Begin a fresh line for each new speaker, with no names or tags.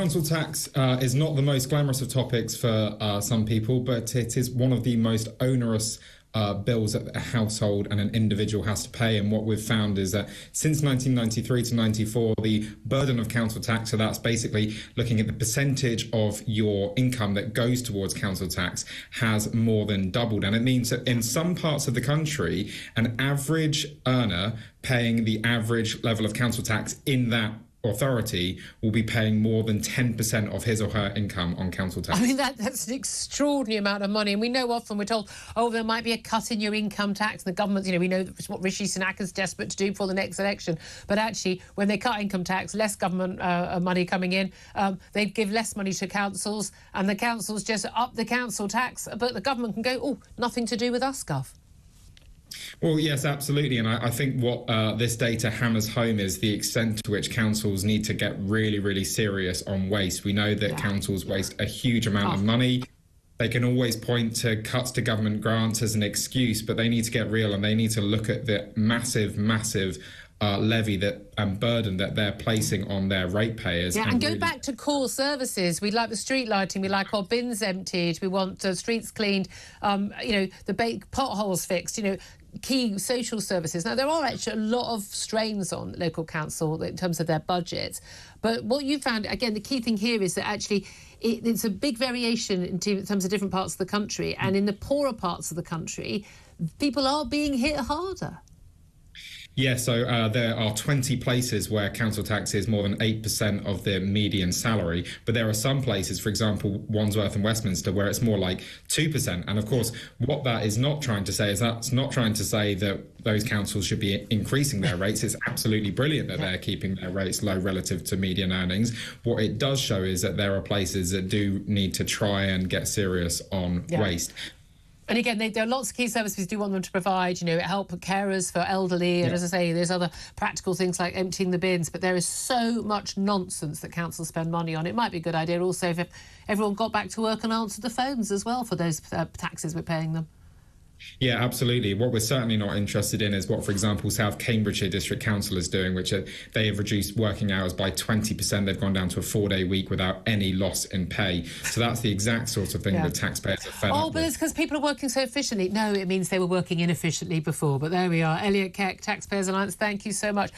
Council tax is not the most glamorous of topics for some people, but it is one of the most onerous bills that a household and an individual has to pay. And what we've found is that since 1993 to 94, the burden of council tax, so that's basically looking at the percentage of your income that goes towards council tax, has more than doubled. And it means that in some parts of the country, an average earner paying the average level of council tax in that authority will be paying more than 10% of his or her income on council tax.
I mean, that's an extraordinary amount of money. And we know often we're told, oh, there might be a cut in your income tax. And the government, we know that's what Rishi Sunak is desperate to do before the next election. But actually, when they cut income tax, less government money coming in, they give less money to councils, and the councils just up the council tax. But the government can go, oh, nothing to do with us, Gov.
Well, yes, absolutely. And I think what this data hammers home is the extent to which councils need to get really, really serious on waste. We know that councils waste a huge amount of money. They can always point to cuts to government grants as an excuse, but they need to get real and they need to look at the massive levy and burden that they're placing on their ratepayers.
Yeah, and go back to core services. We like the street lighting. We like our bins emptied. We want streets cleaned. The potholes fixed. Key social services. Now, there are actually a lot of strains on local council in terms of their budgets. But what you found, again, the key thing here is that actually it's a big variation in terms of different parts of the country. And in the poorer parts of the country, people are being hit harder.
Yeah, so there are 20 places where council tax is more than 8% of the median salary. But there are some places, for example, Wandsworth and Westminster, where it's more like 2%. And of course, what that is not trying to say is that's not trying to say that those councils should be increasing their rates. It's absolutely brilliant that they're keeping their rates low relative to median earnings. What it does show is that there are places that do need to try and get serious on waste.
And again, there are lots of key services we do want them to provide, help carers for elderly. And as I say, there's other practical things like emptying the bins. But there is so much nonsense that councils spend money on. It might be a good idea also if everyone got back to work and answered the phones as well for those taxes we're paying them.
Yeah, absolutely. What we're certainly not interested in is what, for example, South Cambridgeshire District Council is doing, which they have reduced working hours by 20%. They've gone down to a 4-day week without any loss in pay. So that's the exact sort of thing that taxpayers are fed up with.
Oh, but it's because people are working so efficiently. No, it means they were working inefficiently before. But there we are. Elliot Keck, Taxpayers Alliance, thank you so much.